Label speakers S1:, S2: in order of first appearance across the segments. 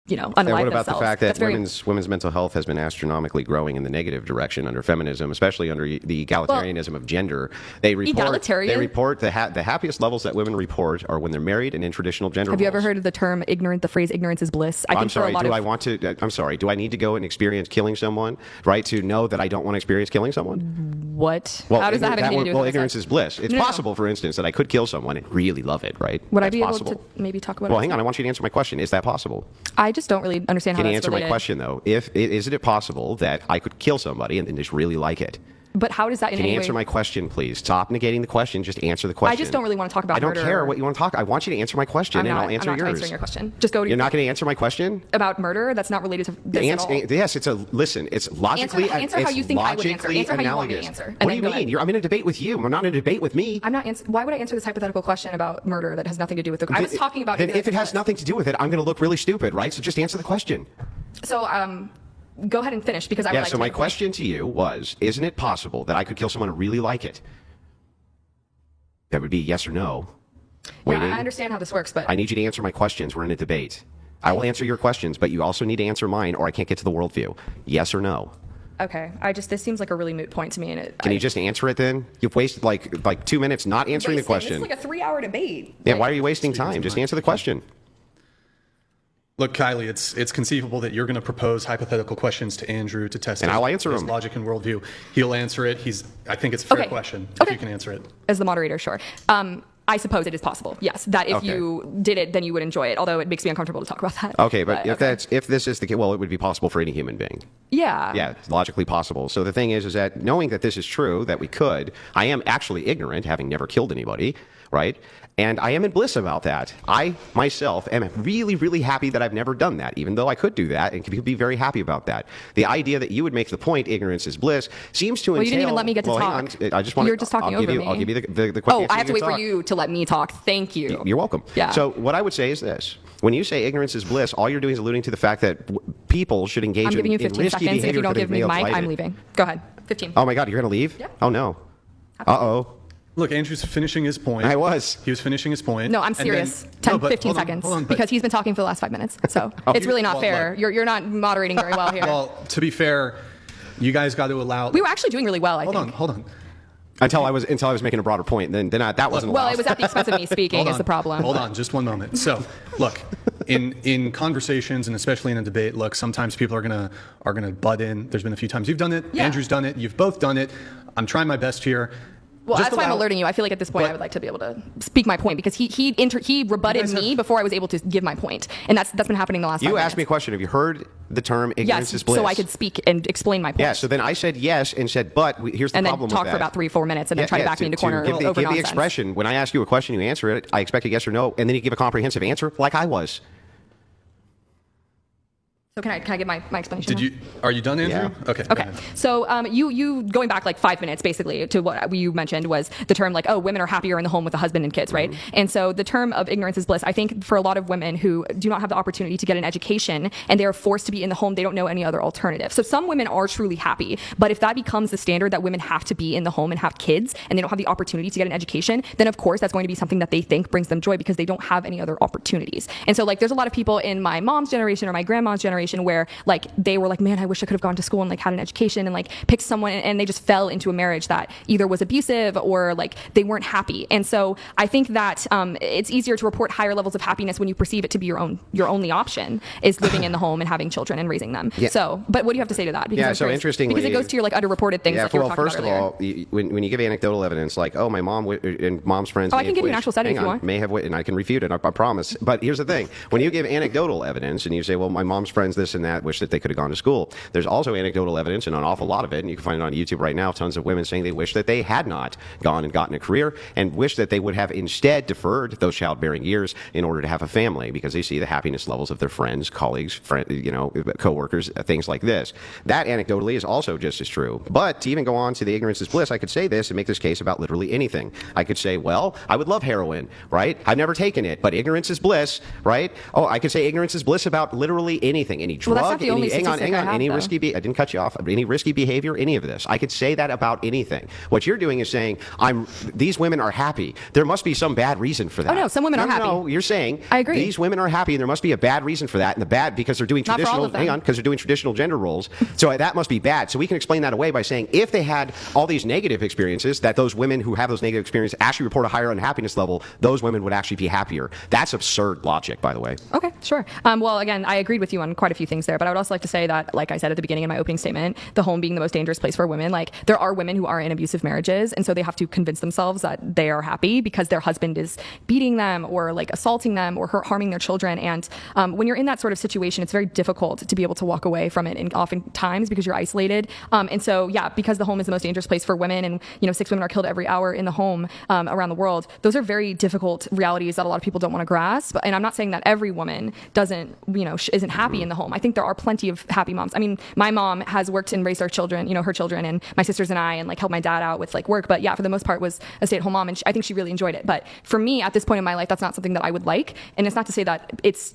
S1: unalive
S2: And what about
S1: themselves.
S2: the fact that
S1: That's
S2: women's mental health has been astronomically growing in the negative direction under feminism, especially under the egalitarianism of gender? They report the happiest levels that women report are when they're married and in traditional gender roles.
S1: Have you ever heard of the term ignorant? The phrase "ignorance is bliss"?
S2: I'm sorry. I'm sorry. Do I need to go and experience killing someone, right, to know that I don't want to experience killing someone?
S1: What?
S2: Well,
S1: how does that have anything to do with?
S2: Well, ignorance is bliss. It's possible, for instance, that I could kill someone and really love it, right?
S1: Would I be able to maybe talk about?
S2: Well, hang on. I want you to answer my question. Is that possible?
S1: I just don't really understand how
S2: that's related. Can you answer
S1: related.
S2: my question, though? Is it possible that I could kill somebody and then just really like it?
S1: But how does that in any way...
S2: Can you answer my question, please? Stop negating the question. Just answer the question.
S1: I just don't really want to talk about murder.
S2: I don't care what you want to talk. I want you to answer my question, and I'll answer yours.
S1: I'm not answering your question. Just go to...
S2: You're not going to answer my question?
S1: About murder? That's not related to this at all.
S2: Yes, it's logically...
S1: Answer how you think I would answer. Answer how you want me to answer.
S2: What do you mean? I'm in a debate with you. I'm not in a debate with me.
S1: I'm not Why would I answer this hypothetical question about murder that has nothing to do with the... I was talking about...
S2: Then if it has nothing to do with it, I'm going to look really stupid, right? So just answer the question.
S1: So, go ahead and finish, because I would like to...
S2: So my question to you was, isn't it possible that I could kill someone and really like it? That would be yes or no.
S1: Yeah, I understand how this works, but...
S2: I need you to answer my questions. We're in a debate. I will answer your questions, but you also need to answer mine, or I can't get to the worldview. Yes or no?
S1: Okay. This seems like a really moot point to me.
S2: Can you just answer it then? You've wasted like 2 minutes not answering the question.
S1: It's like a 3-hour debate.
S2: Yeah, why are you wasting time? Just answer the question.
S3: Look, Kylie, it's conceivable that you're going to propose hypothetical questions to Andrew to test
S2: I'll answer
S3: his
S2: them.
S3: Logic and worldview. He'll answer it. I think it's a fair question if you can answer it.
S1: As the moderator, sure. I suppose it is possible, yes, that if you did it, then you would enjoy it, although it makes me uncomfortable to talk about that.
S2: Okay, but if this is the case, well, it would be possible for any human being.
S1: Yeah.
S2: Yeah, it's logically possible. So the thing is that knowing that this is true, that we could, I am actually ignorant, having never killed anybody, right? And I am in bliss about that. I, myself, am really, really happy that I've never done that, even though I could do that and could be very happy about that. The idea that you would make the point, ignorance is bliss, seems to entail...
S1: Well, you didn't even let me get to talk.
S2: You're
S1: just talking over me.
S2: I'll give you the question.
S1: Oh, I have to wait for you to let me talk. Thank you.
S2: You're welcome.
S1: Yeah.
S2: So what I would say is this. When you say ignorance is bliss, all you're doing is alluding to the fact that people should engage in risky behavior.
S1: I'm giving you 15 seconds. If you don't give me the mic, I'm leaving. Go ahead. 15.
S2: Oh, my God. You're going to leave?
S1: Yeah.
S2: Oh, no. Uh-oh.
S3: Look, Andrew's finishing his point.
S2: I was.
S3: He was finishing his point.
S1: No, I'm serious. 15 seconds. Because he's been talking for the last 5 minutes. So it's really not fair. You're not moderating very well here.
S3: Well, to be fair, you guys got to allow...
S1: We were actually doing really well, I think.
S3: Hold on.
S2: Until I was making a broader point. Then that wasn't allowed.
S1: Well, it was at the expense of me speaking is the problem.
S3: Hold on, just one moment. So, look, in conversations and especially in a debate, look, sometimes people are gonna butt in. There's been a few times you've done it. Yeah. Andrew's done it. You've both done it. I'm trying my best here.
S1: Well, that's why I'm alerting you. I feel like at this point I would like to be able to speak my point, because he rebutted me before I was able to give my point, and that's been happening the last 5 minutes.
S2: You asked me a question. Have you heard the term ignorance is bliss?
S1: So I could speak and explain my point.
S2: Yeah, so then I said yes and said, but here's the problem with that.
S1: And then talk for about 3-4 minutes and then try to back me into corner over nonsense.
S2: Give the expression. When I ask you a question, you answer it. I expect a yes or no, and then you give a comprehensive answer like I was.
S1: So can I give my explanation?
S3: Are you done, Andrew?
S2: Yeah.
S3: Okay.
S1: So you going back like 5 minutes basically to what you mentioned was the term like, oh, women are happier in the home with a husband and kids, right? Mm-hmm. And so the term of ignorance is bliss, I think for a lot of women who do not have the opportunity to get an education and they are forced to be in the home, they don't know any other alternative. So some women are truly happy, but if that becomes the standard that women have to be in the home and have kids and they don't have the opportunity to get an education, then of course that's going to be something that they think brings them joy because they don't have any other opportunities. And so like there's a lot of people in my mom's generation or my grandma's generation where like they were like, man, I wish I could have gone to school and like had an education and like picked someone, and they just fell into a marriage that either was abusive or like they weren't happy. And so I think that it's easier to report higher levels of happiness when you perceive it to be your only option is living in the home and having children and raising them. Yeah. So, but what do you have to say to that? Because
S2: so interestingly,
S1: because it goes to your like underreported things.
S2: Yeah,
S1: like you were
S2: well, first
S1: of
S2: all, when you give anecdotal evidence like, oh, my mom and mom's friends.
S1: Oh, I can give you an actual setting if you want.
S2: May have, and I can refute it. I promise. But here's the thing: when you give anecdotal evidence and you say, well, my mom's friends this and that, wish that they could have gone to school. There's also anecdotal evidence, and an awful lot of it, and you can find it on YouTube right now, tons of women saying they wish that they had not gone and gotten a career and wish that they would have instead deferred those childbearing years in order to have a family because they see the happiness levels of their friends, colleagues, coworkers, things like this. That anecdotally is also just as true. But to even go on to the ignorance is bliss, I could say this and make this case about literally anything. I could say, well, I would love heroin, right? I've never taken it, but ignorance is bliss, right? Oh, I could say ignorance is bliss about literally anything any drug,
S1: that's not the only statistic I have,
S2: any
S1: though.
S2: risky. I didn't cut you off. Any risky behavior, any of this. I could say that about anything. What you're doing is saying, these women are happy. There must be some bad reason for that.
S1: Oh, no, some women are happy.
S2: No, you're saying
S1: I agree.
S2: these women are happy, and there must be a bad reason for that. And the bad because they're doing
S1: Not for all
S2: traditional.
S1: of them.
S2: Hang on, because they're doing traditional gender roles. So that must be bad. So we can explain that away by saying if they had all these negative experiences, that those women who have those negative experiences actually report a higher unhappiness level, those women would actually be happier. That's absurd logic, by the way.
S1: Okay, sure. Well, again, I agreed with you on quite a few things there, but I would also like to say that, like I said at the beginning in my opening statement, the home being the most dangerous place for women, like there are women who are in abusive marriages, and so they have to convince themselves that they are happy because their husband is beating them or like assaulting them or harming their children. And when you're in that sort of situation, it's very difficult to be able to walk away from it, and oftentimes because you're isolated. And so, yeah, because the home is the most dangerous place for women, and 6 women are killed every hour in the home around the world. Those are very difficult realities that a lot of people don't want to grasp. And I'm not saying that every woman doesn't, isn't happy in the home. I think there are plenty of happy moms. I mean, my mom has worked and raised our children, her children, and my sisters and I, and like helped my dad out with like work. But yeah, for the most part, was a stay-at-home mom, and I think she really enjoyed it. But for me, at this point in my life, that's not something that I would like. And it's not to say that it's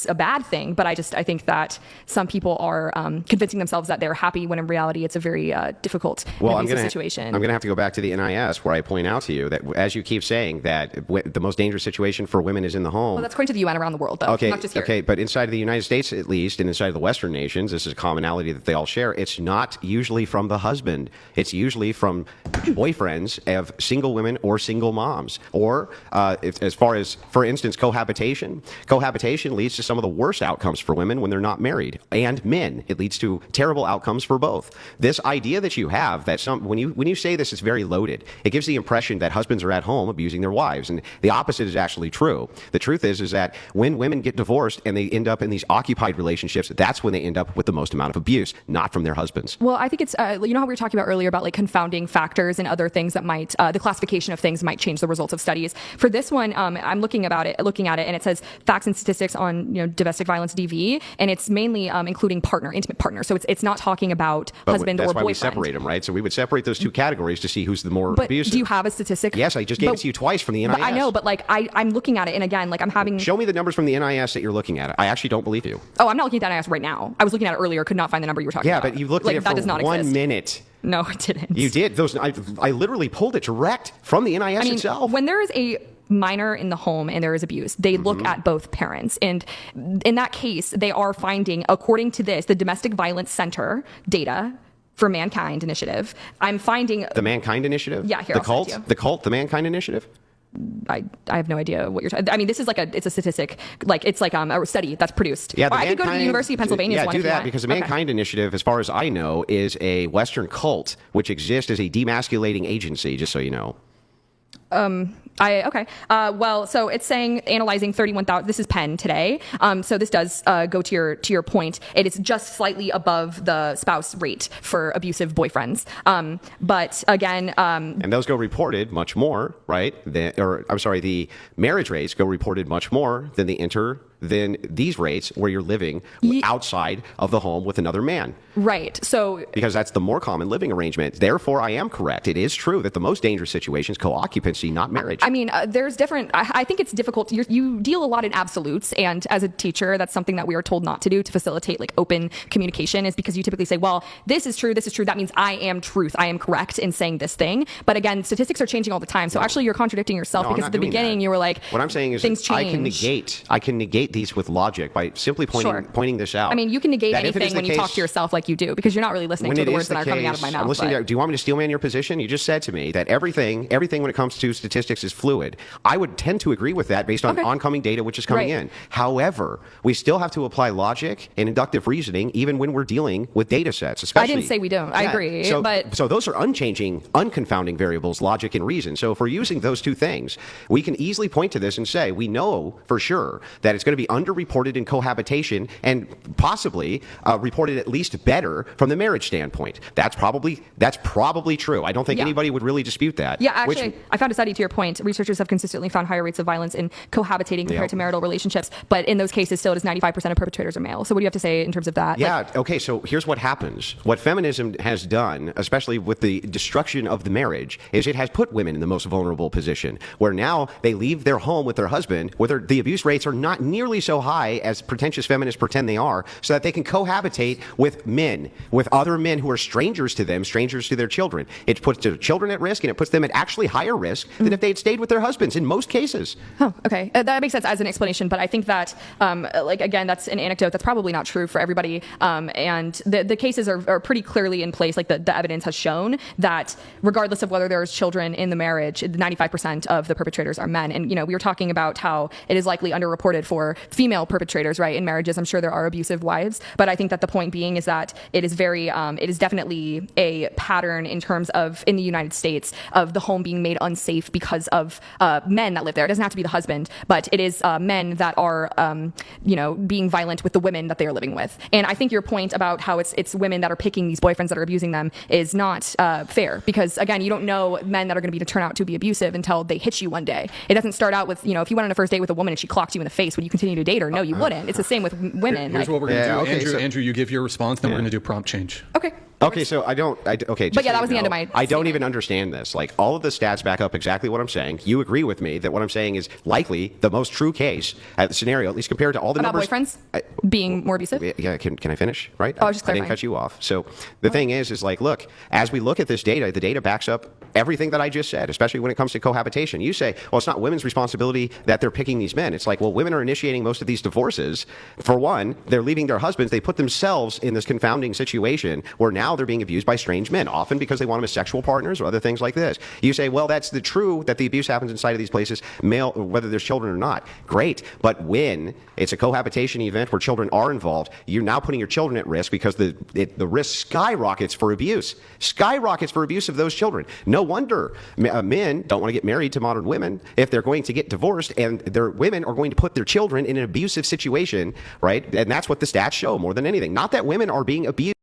S1: a bad thing, but I think that some people are convincing themselves that they're happy when in reality it's a very difficult situation.
S2: I'm going to have to go back to the NIS where I point out to you that as you keep saying that the most dangerous situation for women is in the home.
S1: Well, that's according to the UN around the world, though.
S2: Okay,
S1: not just here.
S2: okay, but inside of the United States, at least, and inside of the Western nations, this is a commonality that they all share. It's not usually from the husband. It's usually from boyfriends of single women or single moms. Or as far as, for instance, cohabitation. Cohabitation leads to some of the worst outcomes for women when they're not married, and men. It leads to terrible outcomes for both. This idea that you have that when you say this, it's very loaded. It gives the impression that husbands are at home abusing their wives, and the opposite is actually true. The truth is that when women get divorced and they end up in these occupied relationships, that's when they end up with the most amount of abuse, not from their husbands.
S1: Well, I think it's how we were talking about earlier about like confounding factors and other things that might the classification of things might change the results of studies. For this one, I'm looking at it, and it says facts and statistics on domestic violence DV, and it's mainly including intimate partner. So it's not talking about husband or boyfriend.
S2: That's why we separate them, right? So we would separate those two categories to see who's the more abusive.
S1: Do you have a statistic?
S2: Yes, I just gave it to you twice from the NIS.
S1: I know, but like I'm looking at it, and again, like I'm having.
S2: Show me the numbers from the NIS that you're looking at. I actually don't believe you.
S1: Oh, I'm not looking at the NIS right now. I was looking at it earlier, could not find the number you were talking about.
S2: Yeah, but you looked
S1: like,
S2: at it
S1: that
S2: for
S1: does not
S2: 1
S1: exist.
S2: minute.
S1: No, I didn't.
S2: You did. I literally pulled it direct from the NIS itself.
S1: When there is a minor in the home and there is abuse, they look at both parents. And in that case, they are finding, according to the Domestic Violence Center data for Mankind Initiative, I'm finding...
S2: The Mankind Initiative?
S1: Yeah, here,
S2: The
S1: I'll
S2: cult?
S1: send it to you.
S2: The cult? The Mankind Initiative?
S1: I have no idea what you're talking. I mean, this is it's a statistic, it's like a study that's produced.
S2: Yeah,
S1: I could go to the University of Pennsylvania's one
S2: do
S1: if you
S2: that
S1: want.
S2: because the Mankind Initiative, as far as I know, is a Western cult which exists as a demasculating agency. Just so you know.
S1: Okay. So it's saying analyzing 31,000. This is Penn today. So this does go to your point. It is just slightly above the spouse rate for abusive boyfriends. But again,
S2: and those go reported much more, right? The marriage rates go reported much more than these rates where you're living outside of the home with another man.
S1: Right. So
S2: because that's the more common living arrangement. Therefore, I am correct. It is true that the most dangerous situation is co-occupancy, not marriage.
S1: I mean, there's different. I think it's difficult. You deal a lot in absolutes, and as a teacher, that's something that we are told not to do to facilitate like open communication. Is because you typically say, "Well, this is true. This is true." That means I am truth. I am correct in saying this thing. But again, statistics are changing all the time. So actually, you're contradicting yourself because at the beginning you were like,
S2: "What I'm saying is
S1: things change."
S2: I can negate these with logic by simply pointing this out.
S1: I mean, you can negate anything when you talk to yourself like you do because you're not really listening to the words that are coming out of my mouth.
S2: I'm listening. Do you want me to steelman your position? You just said to me that everything when it comes to statistics is fluid. I would tend to agree with that based on oncoming data which is coming in. However, we still have to apply logic and inductive reasoning even when we're dealing with data sets. Especially,
S1: I didn't say we don't. I agree.
S2: So those are unchanging, unconfounding variables, logic and reason. So if we're using those two things, we can easily point to this and say we know for sure that it's going to be underreported in cohabitation and possibly reported at least better from the marriage standpoint. That's probably true. I don't think anybody would really dispute that.
S1: Yeah, actually, I found a study to your point. Researchers have consistently found higher rates of violence in cohabitating compared to marital relationships, but in those cases, still, it is 95% of perpetrators are male. So what do you have to say in terms of that?
S2: Yeah, okay, so here's what happens. What feminism has done, especially with the destruction of the marriage, is it has put women in the most vulnerable position, where now they leave their home with their husband, where the abuse rates are not nearly clearly so high, as pretentious feminists pretend they are, so that they can cohabitate with men, with other men who are strangers to them, strangers to their children. It puts their children at risk, and it puts them at actually higher risk than if they had stayed with their husbands in most cases.
S1: Oh, okay. That makes sense as an explanation, but I think that, again, that's an anecdote that's probably not true for everybody. And the cases are pretty clearly in place. Like the evidence has shown that regardless of whether there's children in the marriage, 95% of the perpetrators are men. And, we were talking about how it is likely underreported for female perpetrators, right, in marriages. I'm sure there are abusive wives, but I think that the point being is that it is it is definitely a pattern in terms of, in the United States, of the home being made unsafe because of men that live there. It doesn't have to be the husband, but it is men that are, being violent with the women that they are living with. And I think your point about how it's women that are picking these boyfriends that are abusing them is not fair, because again, you don't know men that are going to turn out to be abusive until they hit you one day. It doesn't start out with, if you went on a first date with a woman and she clocked you in the face, would you continue to date her? No, you wouldn't. It's the same with women.
S3: Here's what we're going to do.
S2: Okay,
S3: Andrew, you give your response, then we're going to do prompt change.
S1: Okay.
S2: Okay, so but yeah,
S1: that was the end of my
S2: I don't even understand this. Like, all of the stats back up exactly what I'm saying. You agree with me that what I'm saying is likely the most true case at the scenario, at least compared to all the
S1: about
S2: numbers.
S1: Boyfriends being more abusive?
S2: Yeah, can I finish? Right?
S1: Oh, I was just clarifying.
S2: I didn't cut you off. So the thing is like, look, as we look at this data, the data backs up everything that I just said, especially when it comes to cohabitation. You say, well, it's not women's responsibility that they're picking these men. It's like, well, women are initiating most of these divorces. For one, they're leaving their husbands. They put themselves in this confounding situation where now they're being abused by strange men, often because they want them as sexual partners or other things like this. You say, well, that's true that the abuse happens inside of these places, male, whether there's children or not. Great. But when it's a cohabitation event where children are involved, you're now putting your children at risk, because the risk skyrockets for abuse. Skyrockets for abuse of those children. No wonder men don't want to get married to modern women if they're going to get divorced, and their women are going to put their children in an abusive situation, right? And that's what the stats show more than anything. Not that women are being abused.